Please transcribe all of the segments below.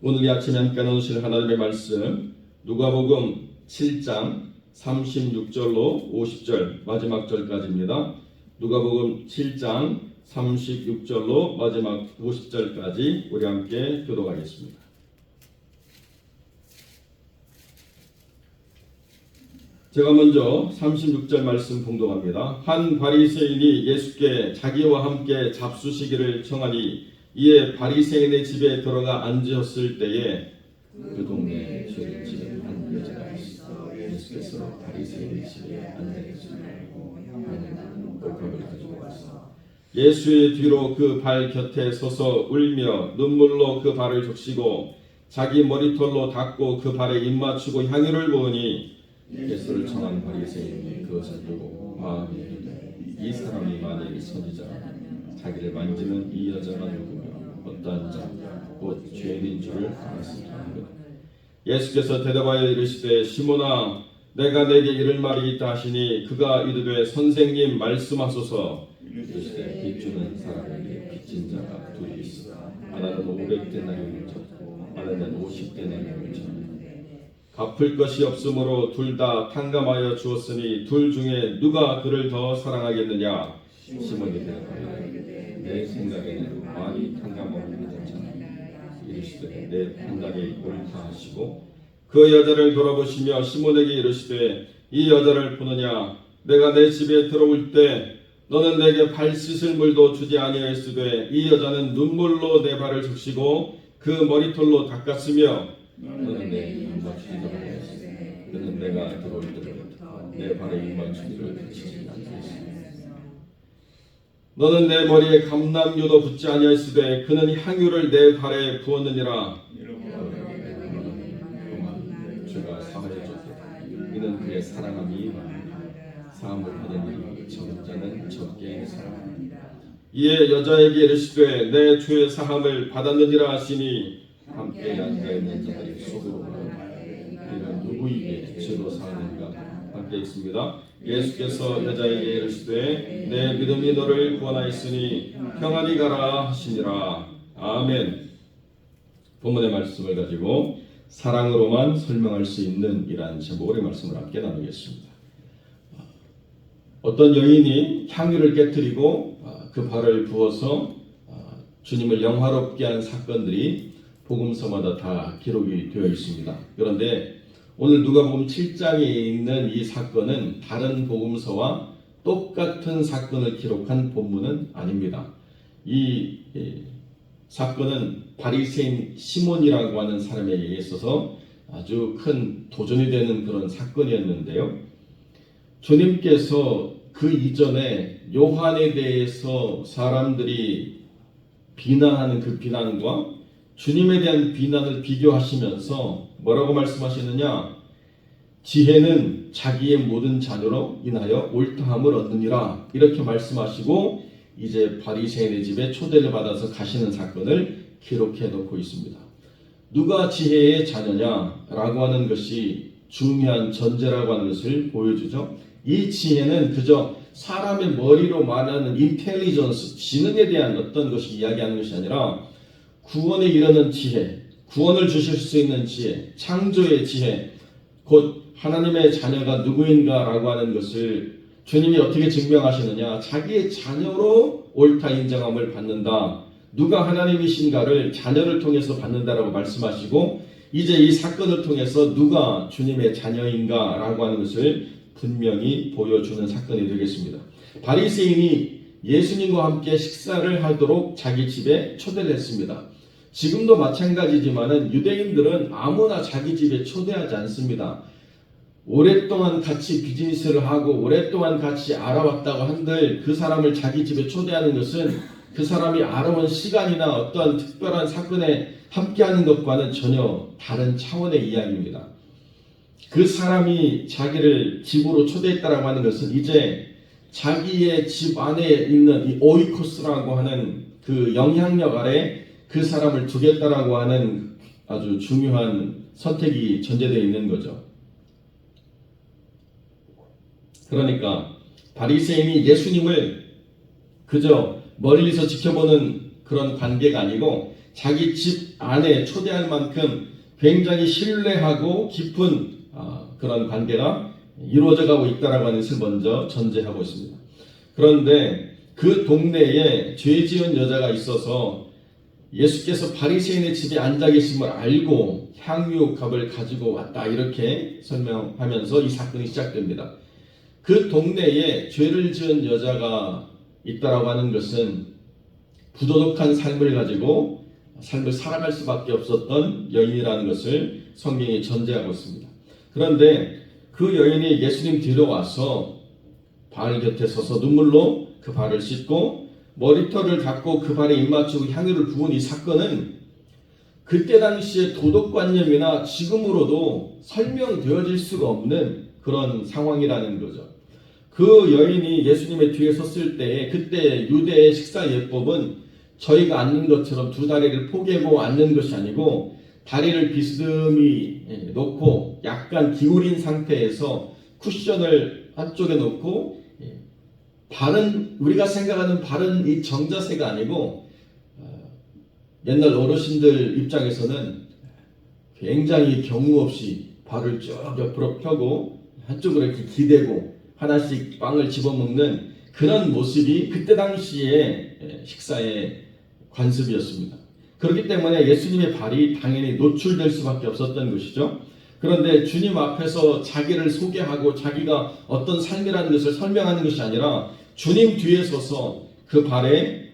오늘 이 아침에 함께 나누실 하나님의 말씀 누가복음 7장 36절로 50절 마지막 절까지입니다. 누가복음 7장 36절로 마지막 50절까지 우리 함께 교독하겠습니다. 제가 먼저 36절 말씀 봉독합니다. 한 바리새인이 예수께 자기와 함께 잡수시기를 청하니 이에 바리새인의 집에 들어가 앉으셨을 때에 그 동네에 죄를 지은 한 여자가 있어 예수께서 바리새인의 집에 앉아 계시는 걸 알고 나는 떡밥을 가지고 와서 예수의 뒤로 그 발 곁에 서서 울며 눈물로 그 발을 적시고 자기 머리털로 닦고 그 발에 입 맞추고 향유를 부으니 예수를 청한 바리새인이 그것을 보고 마음에 이르되 이 사람이 만일 선지자라면 자기를 만지는 이 여자가 누구며 어떠한 자 곧 죄인인 줄을 알았으리라 하거든. 예수께서 대답하여 이르시되 시몬아 내가 내게 이를 말이 있다 하시니 그가 이르되 선생님 말씀하소서. 이르시되 빚주는 사람에게 빚진 자가 둘이 있어 하나는 500데나리온을 졌고 하나는 50데나리온을 졌는데 갚을 것이 없으므로 둘 다 탕감하여 주었으니 둘 중에 누가 그를 더 사랑하겠느냐. 시몬이 대답하여 내 생각에는 많이 탕감하면 괜찮아. 이르시되 내 판단이 옳다 하시고 그 여자를 돌아보시며 시몬에게 이르시되 이 여자를 보느냐. 내가 내 집에 들어올 때 너는 내게 발 씻을 물도 주지 아니하였으되 이 여자는 눈물로 내 발을 적시고 그 머리털로 닦았으며 너는 내 입 맞추기도 하였으되 그는 내가 들어올 때부터 내 발에 입 맞추기를 그치지 않겠으며 너는 내 머리에 감람유도 붓지 아니하였으되 그는 향유를 내 발에 부었느니라. 죄가 사하여졌다. 이는 그의 사랑함이 많으니라. 사함을 받은 이는 적은 자는 적게 사랑합니다. 이에 여자에게 이르시되 내 죄의 사함을 받았느니라 하시니 함께 앉아있는 자들이 속으로 말하되 이는 누구에게 죄로 사하는가. 함께 있습니다. 예수께서 여자에게 이르시되 내 믿음이 너를 구원하였으니 평안히 가라 하시니라. 아멘. 본문의 말씀을 가지고 사랑으로만 설명할 수 있는 이란 제목의 말씀을 함께 나누겠습니다. 어떤 여인이 향유를 깨뜨리고 그 발을 부어서 주님을 영화롭게 한 사건들이 복음서마다 다 기록이 되어 있습니다. 그런데 오늘 누가복음 7장에 있는 이 사건은 다른 복음서와 똑같은 사건을 기록한 본문은 아닙니다. 이 사건은 바리새인 시몬이라고 하는 사람에게 있어서 아주 큰 도전이 되는 그런 사건이었는데요. 주님께서 그 이전에 요한에 대해서 사람들이 비난하는 그 비난과 주님에 대한 비난을 비교하시면서 뭐라고 말씀하시느냐. 지혜는 자기의 모든 자녀로 인하여 옳다함을 얻느니라. 이렇게 말씀하시고 이제 바리새인의 집에 초대를 받아서 가시는 사건을 기록해 놓고 있습니다. 누가 지혜의 자녀냐라고 하는 것이 중요한 전제라고 하는 것을 보여주죠. 이 지혜는 그저 사람의 머리로 말하는 인텔리전스, 지능에 대한 어떤 것이 이야기하는 것이 아니라 구원에 이르는 지혜, 구원을 주실 수 있는 지혜, 창조의 지혜, 곧 하나님의 자녀가 누구인가라고 하는 것을 주님이 어떻게 증명하시느냐. 자기의 자녀로 옳다 인정함을 받는다. 누가 하나님이신가를 자녀를 통해서 받는다라고 말씀하시고 이제 이 사건을 통해서 누가 주님의 자녀인가라고 하는 것을 분명히 보여주는 사건이 되겠습니다. 바리새인이 예수님과 함께 식사를 하도록 자기 집에 초대를 했습니다. 지금도 마찬가지지만은 유대인들은 아무나 자기 집에 초대하지 않습니다. 오랫동안 같이 비즈니스를 하고 오랫동안 같이 알아왔다고 한들 그 사람을 자기 집에 초대하는 것은 그 사람이 알아온 시간이나 어떠한 특별한 사건에 함께하는 것과는 전혀 다른 차원의 이야기입니다. 그 사람이 자기를 집으로 초대했다라고 하는 것은 이제 자기의 집 안에 있는 이 오이코스라고 하는 그 영향력 아래 그 사람을 두겠다라고 하는 아주 중요한 선택이 전제되어 있는 거죠. 그러니까 바리새인이 예수님을 그저 멀리서 지켜보는 그런 관계가 아니고 자기 집 안에 초대할 만큼 굉장히 신뢰하고 깊은 그런 관계가 이루어져 가고 있다라고 하는 것을 먼저 전제하고 있습니다. 그런데 그 동네에 죄 지은 여자가 있어서 예수께서 바리새인의 집에 앉아 계심을 알고 향유값을 가지고 왔다, 이렇게 설명하면서 이 사건이 시작됩니다. 그 동네에 죄를 지은 여자가 있다라고 하는 것은 부도덕한 삶을 가지고 삶을 살아갈 수밖에 없었던 여인이라는 것을 성경이 전제하고 있습니다. 그런데 그 여인이 예수님 뒤로 와서 발 곁에 서서 눈물로 그 발을 씻고 머리털을 닦고 그 발에 입맞추고 향유를 부은 이 사건은 그때 당시의 도덕관념이나 지금으로도 설명되어질 수가 없는 그런 상황이라는 거죠. 그 여인이 예수님의 뒤에 섰을 때에 그때 유대의 식사 예법은 저희가 앉는 것처럼 두 다리를 포개고 앉는 것이 아니고 다리를 비스듬히 놓고 약간 기울인 상태에서 쿠션을 한쪽에 놓고 바른, 우리가 생각하는 바른 이 정자세가 아니고 옛날 어르신들 입장에서는 굉장히 경우 없이 발을 쭉 옆으로 펴고 한쪽으로 이렇게 기대고 하나씩 빵을 집어먹는 그런 모습이 그때 당시의 식사의 관습이었습니다. 그렇기 때문에 예수님의 발이 당연히 노출될 수밖에 없었던 것이죠. 그런데 주님 앞에서 자기를 소개하고 자기가 어떤 삶이라는 것을 설명하는 것이 아니라 주님 뒤에 서서 그 발에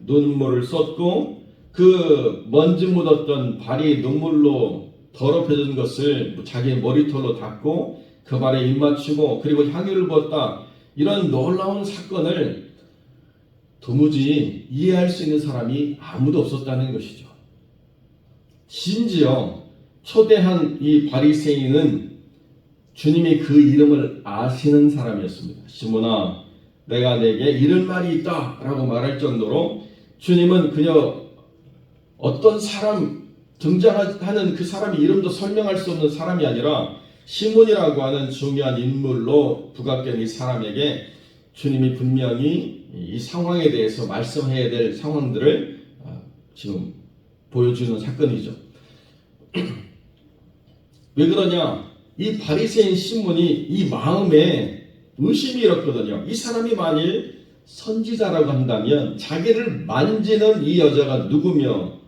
눈물을 쏟고 그 먼지 묻었던 발이 눈물로 더럽혀진 것을 자기 머리털로 닦고 그 발에 입맞추고 그리고 향유를 부었다, 이런 놀라운 사건을 도무지 이해할 수 있는 사람이 아무도 없었다는 것이죠. 심지어 초대한 이 바리새인은 주님이 그 이름을 아시는 사람이었습니다. 시몬아, 내가 내게 이런 말이 있다 라고 말할 정도로 주님은 그저 어떤 사람, 등장하는 그 사람의 이름도 설명할 수 없는 사람이 아니라 시몬이라고 하는 중요한 인물로 부각된 이 사람에게 주님이 분명히 이 상황에 대해서 말씀해야 될 상황들을 지금 보여주는 사건이죠. 왜 그러냐? 이 바리새인 시몬이 이 마음에 의심이 일었거든요. 이 사람이 만일 선지자라고 한다면 자기를 만지는 이 여자가 누구며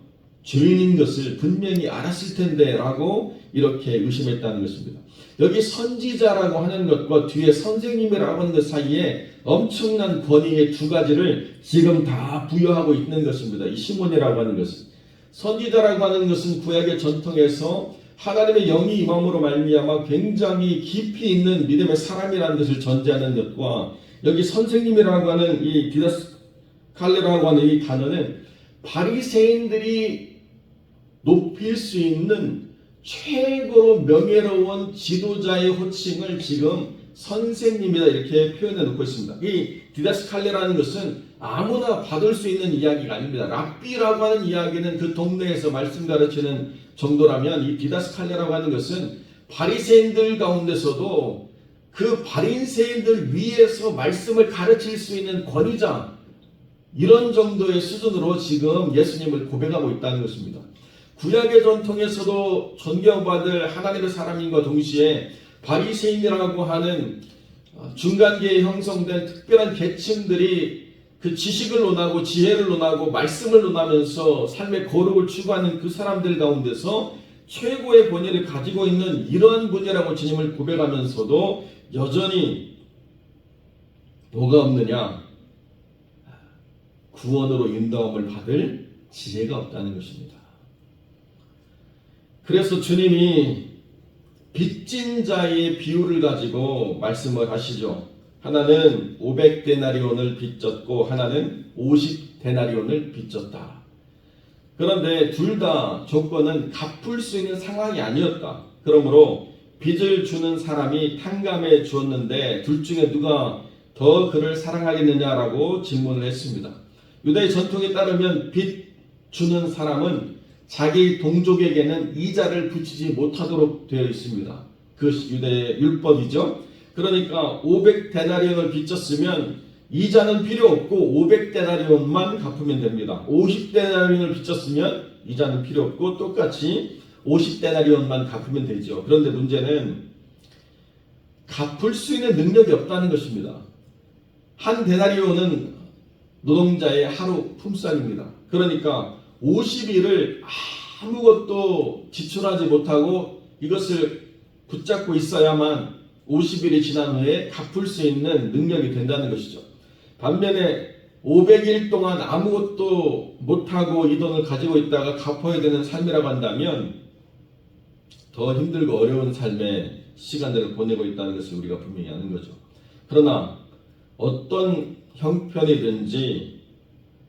죄인인 것을 분명히 알았을 텐데 라고 이렇게 의심했다는 것입니다. 여기 선지자라고 하는 것과 뒤에 선생님이라고 하는 것 사이에 엄청난 권위의 두 가지를 지금 다 부여하고 있는 것입니다. 이 시몬이라고 하는 것은, 선지자라고 하는 것은 구약의 전통에서 하나님의 영이 임함으로 말미암아 굉장히 깊이 있는 믿음의 사람이라는 것을 전제하는 것과, 여기 선생님이라고 하는 이 디다스칼레라고 하는 이 단어는 바리새인들이 높일 수 있는 최고로 명예로운 지도자의 호칭을 지금 선생님이다 이렇게 표현해 놓고 있습니다. 이 디다스칼레라는 것은 아무나 받을 수 있는 이야기가 아닙니다. 랍비라고 하는 이야기는 그 동네에서 말씀 가르치는 정도라면 이 디다스칼레라고 하는 것은 바리새인들 가운데서도 그 바리새인들 위에서 말씀을 가르칠 수 있는 권위자, 이런 정도의 수준으로 지금 예수님을 고백하고 있다는 것입니다. 구약의 전통에서도 존경받을 하나님의 사람인과 동시에 바리새인이라고 하는 중간계에 형성된 특별한 계층들이 그 지식을 논하고 지혜를 논하고 말씀을 논하면서 삶의 거룩을 추구하는 그 사람들 가운데서 최고의 권위를 가지고 있는 이러한 분이라고 주님을 고백하면서도 여전히 뭐가 없느냐? 구원으로 인도함을 받을 지혜가 없다는 것입니다. 그래서 주님이 빚진 자의 비유를 가지고 말씀을 하시죠. 하나는 500데나리온을 빚졌고 하나는 50데나리온을 빚졌다. 그런데 둘 다 조건은 갚을 수 있는 상황이 아니었다. 그러므로 빚을 주는 사람이 탕감해 주었는데 둘 중에 누가 더 그를 사랑하겠느냐라고 질문을 했습니다. 유다의 전통에 따르면 빚 주는 사람은 자기 동족에게는 이자를 붙이지 못하도록 되어 있습니다. 그것이 유대의 율법이죠. 그러니까 500데나리온을 빚졌으면 이자는 필요 없고 500데나리온만 갚으면 됩니다. 50데나리온을 빚졌으면 이자는 필요 없고 똑같이 50데나리온만 갚으면 되죠. 그런데 문제는 갚을 수 있는 능력이 없다는 것입니다. 한 데나리온은 노동자의 하루 품삯입니다. 그러니까 50일을 아무것도 지출하지 못하고 이것을 붙잡고 있어야만 50일이 지난 후에 갚을 수 있는 능력이 된다는 것이죠. 반면에 500일 동안 아무것도 못하고 이 돈을 가지고 있다가 갚아야 되는 삶이라고 한다면 더 힘들고 어려운 삶의 시간들을 보내고 있다는 것을 우리가 분명히 아는 거죠. 그러나 어떤 형편이든지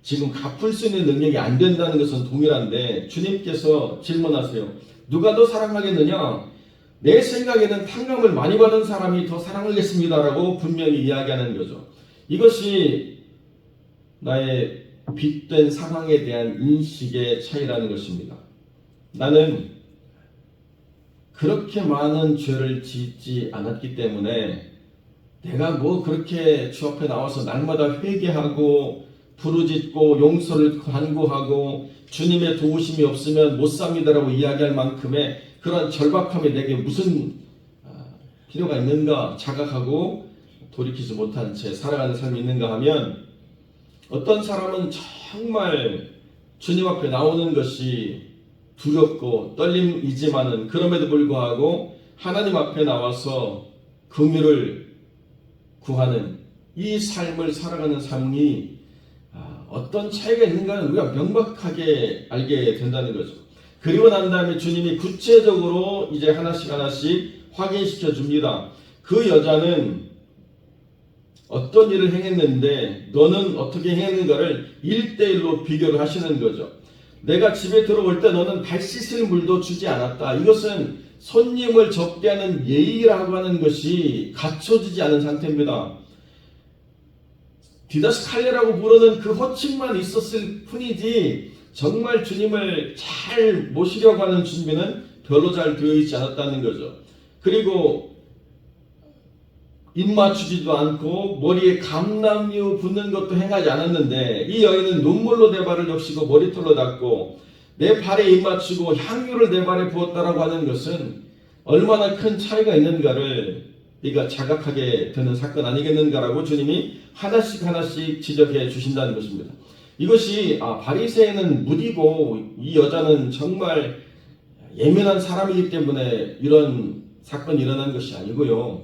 지금 갚을 수 있는 능력이 안 된다는 것은 동일한데 주님께서 질문하세요. 누가 더 사랑하겠느냐? 내 생각에는 탕감을 많이 받은 사람이 더 사랑하겠습니다라고 분명히 이야기하는 거죠. 이것이 나의 빚된 상황에 대한 인식의 차이라는 것입니다. 나는 그렇게 많은 죄를 짓지 않았기 때문에 내가 뭐 그렇게 주 앞에 나와서 날마다 회개하고 부르짖고 용서를 간구하고 주님의 도우심이 없으면 못 삽니다라고 이야기할 만큼의 그런 절박함이 내게 무슨 필요가 있는가 자각하고 돌이키지 못한 채 살아가는 삶이 있는가 하면 어떤 사람은 정말 주님 앞에 나오는 것이 두렵고 떨림이지만은 그럼에도 불구하고 하나님 앞에 나와서 긍휼을 구하는 이 삶을 살아가는 삶이 어떤 차이가 있는가는 우리가 명확하게 알게 된다는 거죠. 그리고 난 다음에 주님이 구체적으로 이제 하나씩 확인시켜 줍니다. 그 여자는 어떤 일을 행했는데 너는 어떻게 행했는가를 1대1로 비교를 하시는 거죠. 내가 집에 들어올 때 너는 발 씻을 물도 주지 않았다. 이것은 손님을 접대하는 예의라고 하는 것이 갖춰지지 않은 상태입니다. 디다스칼레라고 부르는 그 호칭만 있었을 뿐이지 정말 주님을 잘 모시려고 하는 준비는 별로 잘 되어 있지 않았다는 거죠. 그리고 입 맞추지도 않고 머리에 감람류 붓는 것도 행하지 않았는데 이 여인은 눈물로 내 발을 적시고 머리털로 닦고 내 발에 입 맞추고 향유를 내 발에 부었다라고 하는 것은 얼마나 큰 차이가 있는가를 우리가 자각하게 되는 사건 아니겠는가라고 주님이 하나씩 지적해 주신다는 것입니다. 이것이 바리새인은 무디고 이 여자는 정말 예민한 사람이기 때문에 이런 사건이 일어난 것이 아니고요.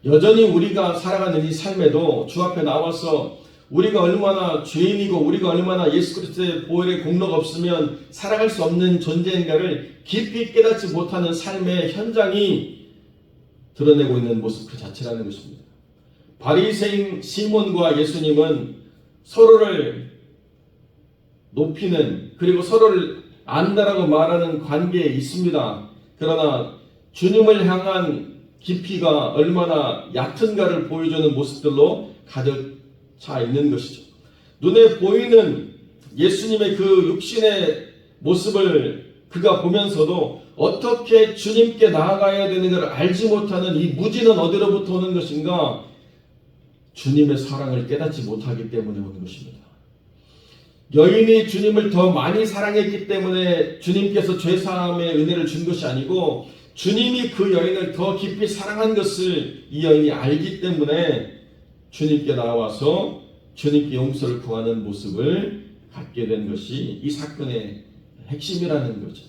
여전히 우리가 살아가는 이 삶에도 주 앞에 나와서 우리가 얼마나 죄인이고 우리가 얼마나 예수 그리스도의 보혈의 공로가 없으면 살아갈 수 없는 존재인가를 깊이 깨닫지 못하는 삶의 현장이 드러내고 있는 모습 그 자체라는 것입니다. 바리새인 시몬과 예수님은 서로를 높이는 그리고 서로를 안다라고 말하는 관계에 있습니다. 그러나 주님을 향한 깊이가 얼마나 얕은가를 보여주는 모습들로 가득 차 있는 것이죠. 눈에 보이는 예수님의 그 육신의 모습을 그가 보면서도 어떻게 주님께 나아가야 되는 것을 알지 못하는 이 무지는 어디로부터 오는 것인가? 주님의 사랑을 깨닫지 못하기 때문에 오는 것입니다. 여인이 주님을 더 많이 사랑했기 때문에 주님께서 죄사함의 은혜를 준 것이 아니고 주님이 그 여인을 더 깊이 사랑한 것을 이 여인이 알기 때문에 주님께 나와서 주님께 용서를 구하는 모습을 갖게 된 것이 이 사건의 핵심이라는 거죠.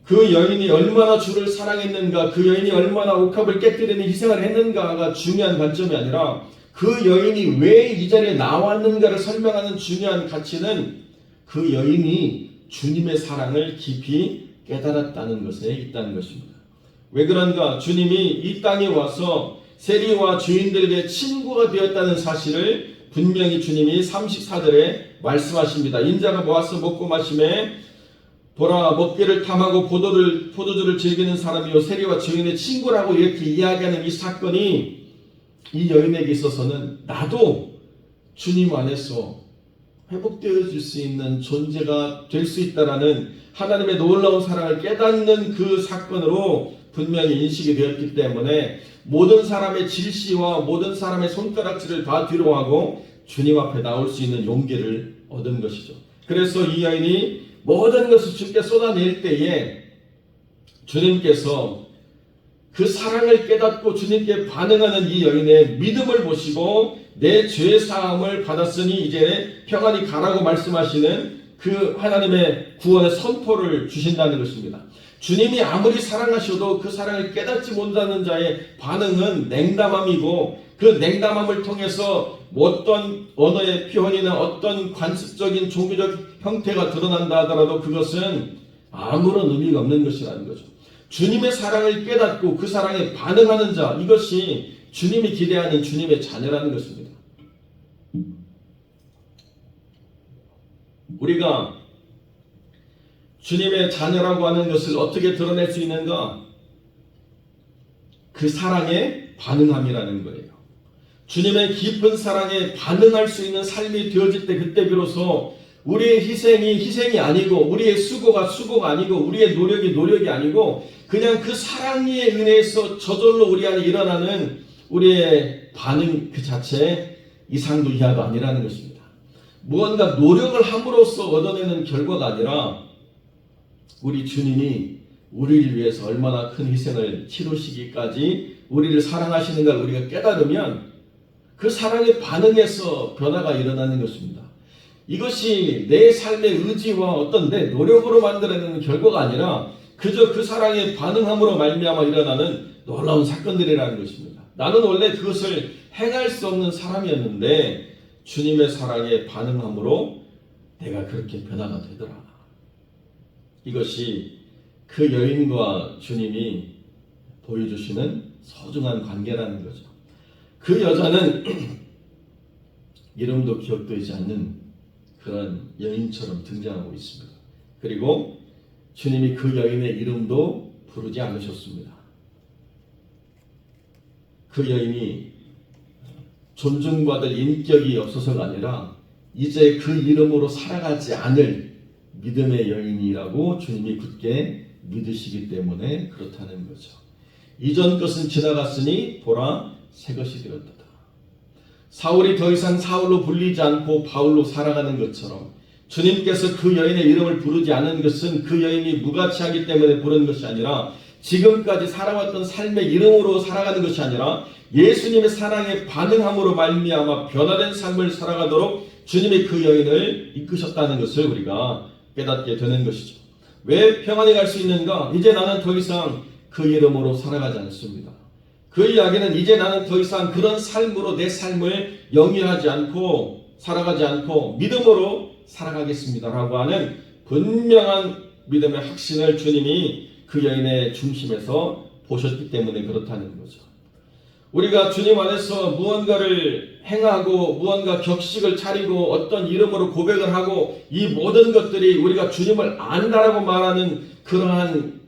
그 여인이 얼마나 주를 사랑했는가, 그 여인이 얼마나 옥합을 깨뜨리는 희생을 했는가가 중요한 관점이 아니라 그 여인이 왜 이 자리에 나왔는가를 설명하는 중요한 가치는 그 여인이 주님의 사랑을 깊이 깨달았다는 것에 있다는 것입니다. 왜 그런가? 주님이 이 땅에 와서 세리와 주인들에게 친구가 되었다는 사실을 분명히 주님이 34절에 말씀하십니다. 인자가 모아서 먹고 마시매 보라 먹기를 탐하고 포도주를 즐기는 사람이요 세리와 주인의 친구라고 이렇게 이야기하는 이 사건이 이 여인에게 있어서는 나도 주님 안에서 회복되어질 수 있는 존재가 될 수 있다라는 하나님의 놀라운 사랑을 깨닫는 그 사건으로 분명히 인식이 되었기 때문에 모든 사람의 질시와 모든 사람의 손가락질을 다 뒤로하고 주님 앞에 나올 수 있는 용기를 얻은 것이죠. 그래서 이 여인이 모든 것을 주께 쏟아낼 때에 주님께서 그 사랑을 깨닫고 주님께 반응하는 이 여인의 믿음을 보시고 내 죄 사함을 받았으니 이제 평안히 가라고 말씀하시는 그 하나님의 구원의 선포를 주신다는 것입니다. 주님이 아무리 사랑하셔도 그 사랑을 깨닫지 못하는 자의 반응은 냉담함이고 그 냉담함을 통해서 어떤 언어의 표현이나 어떤 관습적인 종교적 형태가 드러난다 하더라도 그것은 아무런 의미가 없는 것이라는 거죠. 주님의 사랑을 깨닫고 그 사랑에 반응하는 자, 이것이 주님이 기대하는 주님의 자녀라는 것입니다. 우리가 주님의 자녀라고 하는 것을 어떻게 드러낼 수 있는가? 그 사랑에 반응함이라는 거예요. 주님의 깊은 사랑에 반응할 수 있는 삶이 되어질 때 그때 비로소 우리의 희생이 아니고 우리의 수고가 아니고 우리의 노력이 아니고 그냥 그 사랑에 은혜에서 저절로 우리 안에 일어나는 우리의 반응 그 자체 이상도 이하도 아니라는 것입니다. 무언가 노력을 함으로써 얻어내는 결과가 아니라 우리 주님이 우리를 위해서 얼마나 큰 희생을 치르시기까지 우리를 사랑하시는 걸 우리가 깨달으면 그 사랑에 반응해서 변화가 일어나는 것입니다. 이것이 내 삶의 의지와 어떤 내 노력으로 만들어내는 결과가 아니라 그저 그 사랑에 반응함으로 말미암아 일어나는 놀라운 사건들이라는 것입니다. 나는 원래 그것을 행할 수 없는 사람이었는데 주님의 사랑에 반응함으로 내가 그렇게 변화가 되더라. 이것이 그 여인과 주님이 보여주시는 소중한 관계라는 거죠. 그 여자는 이름도 기억되지 않는 그런 여인처럼 등장하고 있습니다. 그리고 주님이 그 여인의 이름도 부르지 않으셨습니다. 그 여인이 존중받을 인격이 없어서가 아니라 이제 그 이름으로 살아가지 않을 믿음의 여인이라고 주님이 굳게 믿으시기 때문에 그렇다는 거죠. 이전 것은 지나갔으니 보라 새 것이 되었다. 사울이 더 이상 사울로 불리지 않고 바울로 살아가는 것처럼 주님께서 그 여인의 이름을 부르지 않은 것은 그 여인이 무가치하기 때문에 부른 것이 아니라 지금까지 살아왔던 삶의 이름으로 살아가는 것이 아니라 예수님의 사랑에 반응함으로 말미암아 변화된 삶을 살아가도록 주님이 그 여인을 이끄셨다는 것을 우리가 깨닫게 되는 것이죠. 왜 평안히 갈 수 있는가? 이제 나는 더 이상 그 이름으로 살아가지 않습니다. 그 이야기는 이제 나는 더 이상 그런 삶으로 내 삶을 영위하지 않고 살아가지 않고 믿음으로 살아가겠습니다라고 하는 분명한 믿음의 확신을 주님이 그 여인의 중심에서 보셨기 때문에 그렇다는 거죠. 우리가 주님 안에서 무언가를 행하고 무언가 격식을 차리고 어떤 이름으로 고백을 하고 이 모든 것들이 우리가 주님을 안다라고 말하는 그러한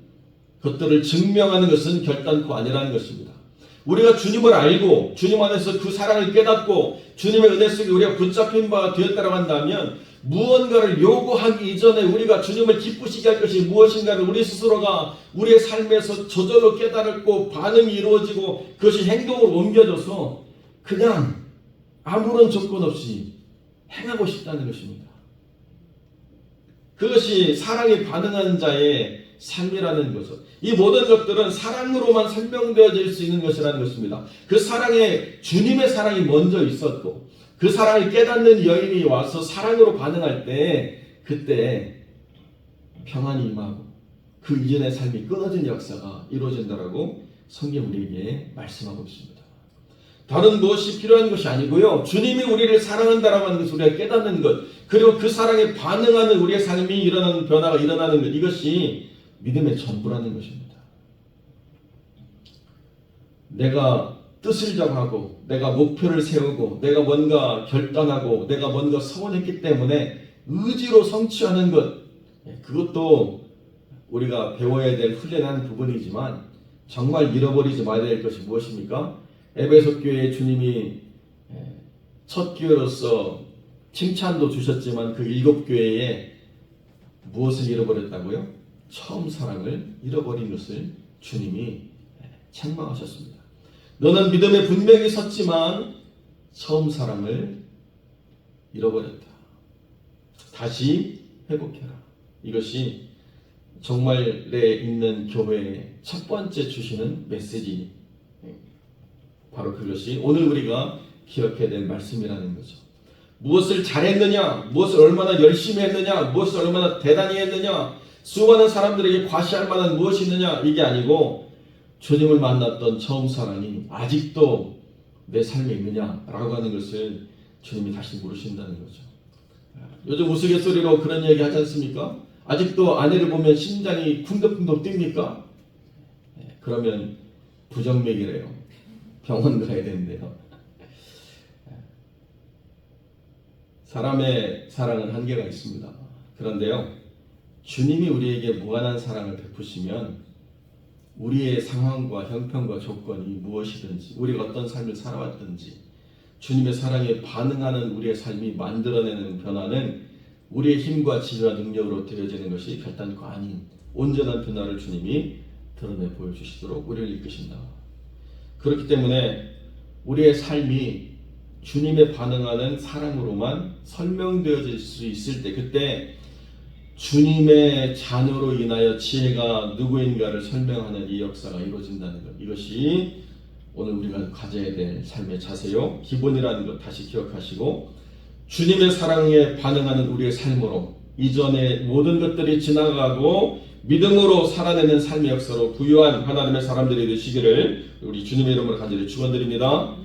것들을 증명하는 것은 결단코 아니라는 것입니다. 우리가 주님을 알고 주님 안에서 그 사랑을 깨닫고 주님의 은혜 속에 우리가 붙잡힌 바가 되었다고 한다면 무언가를 요구하기 이전에 우리가 주님을 기쁘시게 할 것이 무엇인가를 우리 스스로가 우리의 삶에서 저절로 깨달았고 반응이 이루어지고 그것이 행동으로 옮겨져서 그냥 아무런 조건 없이 행하고 싶다는 것입니다. 그것이 사랑에 반응하는 자의 삶이라는 거죠. 이 모든 것들은 사랑으로만 설명되어질 수 있는 것이라는 것입니다. 그 사랑에 주님의 사랑이 먼저 있었고 그 사랑을 깨닫는 여인이 와서 사랑으로 반응할 때 그때 평안이 임하고 그 이전의 삶이 끊어진 역사가 이루어진다라고 성경 우리에게 말씀하고 있습니다. 다른 무엇이 필요한 것이 아니고요. 주님이 우리를 사랑한다라고 하는 것을 우리가 깨닫는 것 그리고 그 사랑에 반응하는 우리의 삶이 일어나는 변화가 일어나는 것 이것이 믿음의 전부라는 것입니다. 내가 뜻을 정하고 내가 목표를 세우고 내가 뭔가 결단하고 내가 뭔가 서원했기 때문에 의지로 성취하는 것 그것도 우리가 배워야 될 훈련하는 부분이지만 정말 잃어버리지 말아야 될 것이 무엇입니까? 에베소 교회에 주님이 첫 교회로서 칭찬도 주셨지만 그 7교회에 무엇을 잃어버렸다고요? 처음 사랑을 잃어버린 것을 주님이 책망하셨습니다. 너는 믿음에 분명히 섰지만 처음 사랑을 잃어버렸다. 다시 회복해라. 이것이 정말에 있는 교회의 첫 번째 주시는 메시지. 바로 그것이 오늘 우리가 기억해야 될 말씀이라는 거죠. 무엇을 잘했느냐, 무엇을 얼마나 열심히 했느냐, 무엇을 얼마나 대단히 했느냐, 수많은 사람들에게 과시할 만한 무엇이 있느냐, 이게 아니고 주님을 만났던 처음 사랑이 아직도 내 삶에 있느냐라고 하는 것을 주님이 다시 물으신다는 거죠. 요즘 우스갯소리로 그런 얘기 하지 않습니까? 아직도 아내를 보면 심장이 쿵덕쿵덕 뜁니까? 그러면 부정맥이래요. 병원 가야 되는데요. 사람의 사랑은 한계가 있습니다. 그런데요, 주님이 우리에게 무한한 사랑을 베푸시면 우리의 상황과 형편과 조건이 무엇이든지, 우리가 어떤 삶을 살아왔든지 주님의 사랑에 반응하는 우리의 삶이 만들어내는 변화는 우리의 힘과 지혜와 능력으로 되어지는 것이 결단코 아닌 온전한 변화를 주님이 드러내 보여주시도록 우리를 이끄신다. 그렇기 때문에 우리의 삶이 주님에 반응하는 사랑으로만 설명되어질 수 있을 때, 그때 주님의 자녀로 인하여 지혜가 누구인가를 설명하는 이 역사가 이루어진다는 것, 이것이 오늘 우리가 가져야 될 삶의 자세요, 기본이라는 것 다시 기억하시고, 주님의 사랑에 반응하는 우리의 삶으로 이전의 모든 것들이 지나가고 믿음으로 살아내는 삶의 역사로 부유한 하나님의 사람들이 되시기를 우리 주님의 이름으로 간절히 축원드립니다.